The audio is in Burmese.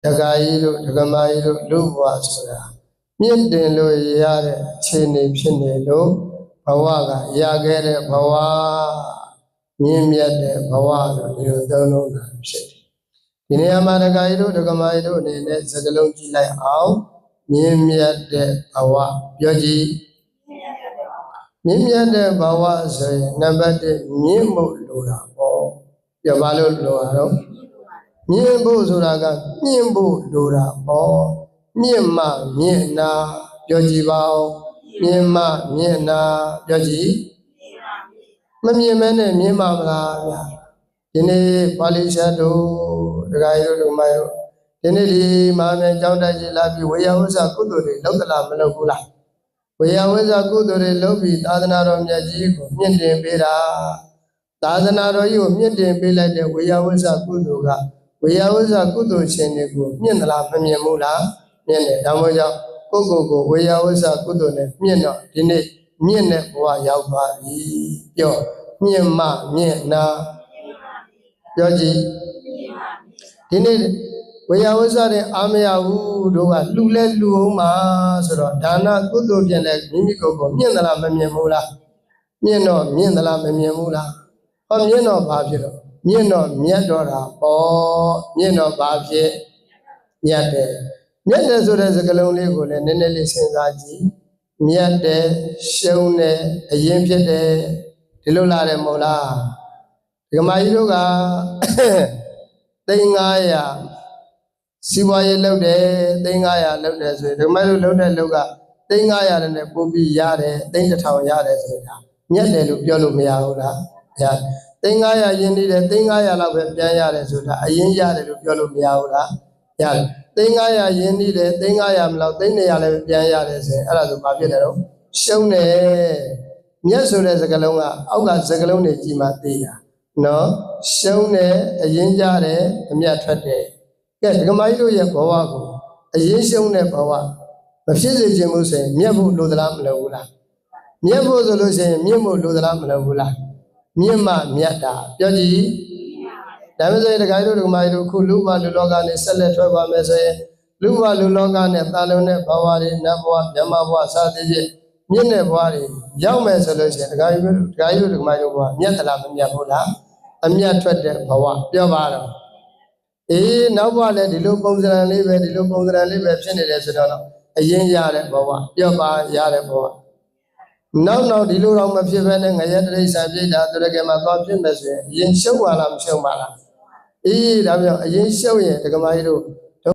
ဒကာကြီးတို့ဒကမကြီးတို့လူဘဝဆိုတာမြင့်တင်လို့ရတဲ့အခြေအနေဖြစ်နေလို့ဘဝကရခဲ့တဲ့ဘဝမြင့်မြတ်တဲ့ဘဝလို့ဒီလိုသုံးလုံးတာဖြစ်တယ်ဒီနေရာမှာဒကာကြီးတို့ဒကမကြီးတို့အနေနဲ့စကားလုံးကြည့်လိုက်အောင်မြင့်မြတ်တဲ့ဘဝပြောကြည့်မြင့်မြတ်တဲ့ဘဝဆိုရင်နံပါတ်1မြင့်ဖို့လိုတာပေါ့ပြောပါလို့လိုတာတော့မြင့်ဖို့ဆိုတာကမြင့်ဖို့လိုတာပေါ့မြင့်မှမြင့်နာပြောကြည့်ပါဦးမြင့်မှမြင့်နာပြောကြည့်မမြင်မဲနဲ့မြင်ပါမလားဗျာဒီနေ့ပါဠိဆရာတို့ဒကာကြီးတို့ဒကမကြီးတို့ဒီနေ့ဒီမဟာမြန်ကျောင်းတိုက်ကြီးလာပြီးဝေယဝိဇ္ဇကုသိုလ်တွေလုပ်သလားမလုပ်ဘူးလားဝေယဝိဇ္ဇကုသိုလ်တွေလုပ်ပြီးသာသနာတော်မြတ်ကြီးကိုမြင့်တင်ပေးတာသာသနာတော်ကြီးကိုမြင့်တင်ပေးလိုက်တဲ့ဝေယဝိဇ္ဇကုသိုလ်ကဝေယဝိဇ္ဇကုသိုလ်ရှင်တွေကိုမြင့်သလားမမြင့်ဘူးလားမြင့်တယ်ဒါမှမဟုတ်ကြောင့်ကိုယ့်ကိုယ်ကိုဝေယဝိဇ္ဇကုသိုလ်နဲ့မြင့်တော့ဒီနေ့မြင့်တဲ့ဘဝရောက်သွားပြီပြောမြင့်မှမြင့်နာပြောကြည့်ဒီနေ့ဝေယဝိဇ္ဇတဲ့အာမရဘူးတို့ကလှူလဲလှူအောင်ပါဆိုတော့ဒါနကုသိုလ်ပြင်လဲမိမိကိုယ်ကိုမြင့်သလားမမြင့်ဘူးလားမြင့်တော့မြင့်သလားမမြင့်ဘူးလားဟောမြင့်တော့ဘာဖြစ်တော့မြင့်တော့မြတ်တော့တာပေါ့မြင့်တော့ဘာဖြစ်မြတ်တယ်မြတ်တယ်ဆိုတဲ့စကားလုံးလေးကိုလည်းနည်းနည်းလေးစဉ်းစားကြည့်မြတ်တယ်ရှုံးတယ်အရင်ဖြစ်တယ်ဒီလိုလာတယ်မဟုတ်လားဒကမကြီးတို့က3,500စီးပွားရေးလုပ်တယ်3,500လုပ်တယ်ဆိုရင်ဒကမကြီးတို့လုပ်တဲ့လုပ်က3,500နဲ့ပို့ပြီးရတယ်3,100ရတယ်ဆိုတာမြတ်တယ်လို့ပြောလို့မရဘူးလားရတယ်3,500ရင်းနေတယ်3,500လောက်ပဲပြန်ရတယ်ဆိုတာအရင်ရတယ်လို့ပြောလို့မရဘူးလားရတယ်3,500ရင်းနေတယ်3,500မလောက်3,200လည်းပြန်ရတယ်ဆိုရင်အဲ့ဒါဆိုဘာဖြစ်လဲတော့ရှုံးတယ်မြတ်ဆိုတဲ့စကားလုံးကအောက်ကစကားလုံးတွေကြည်မှသိတာနော်ရှုံးတယ်အရင်ကြတယ်အမြတ်ထွက်တယ်ကဲဒကမကြီးတို့ရဲ့ဘဝကိုအရင်ရှုံးတဲ့ဘဝမဖြစ်စေချင်ဘူးဆိုရင်မြတ်ဖို့လိုသလားမလိုဘူးလားမြတ်ဖို့ဆိုလို့ရှိရင်မြင့်ဖို့လိုသလားမလိုဘူးလားမြင့်မှမြတ်တာပြောကြည့်ဒါမှမဟုတ်ဒကာကြီးတို့ဒကမကြီးတို့ခုလူဘလူလောကနဲ့ဆက်လက်ထွက်ပါမယ်ဆိုရင်လူဘလူလောကနဲ့တာလုံးတဲ့ဘဝတွေနတ်ဘဝမြမဘဝစသဖြင့်မြင့်တဲ့ဘဝတွေရောက်မယ်ဆိုလို့ရှိရင်ဒကာကြီးတို့ဒကမကြီးတို့ဘဝမြတ်သလားမမြတ်ဘူးလားအမြတ်ထွက်တဲ့ဘဝပြောပါတော့အေးနောက်ဘဝလည်းဒီလိုပုံစံလေးပဲဒီလိုပုံစံလေးပဲဖြစ်နေတယ်ဆိုတော့အရင်ရတဲ့ဘဝပြောပါရတဲ့ဘဝနောက်ဒီလိုတော့မဖြစ်ဘဲနဲ့ငရဲတိရစ္ဆာန်ပြိတ္တာသူရကမှာသွားဖြစ်မယ်ဆိုရင်အရင်ရှုံးပါလားမရှုံးပါလားအေးဒါပြောအရင်ရှုံးရင်ဒကမကြီးတို့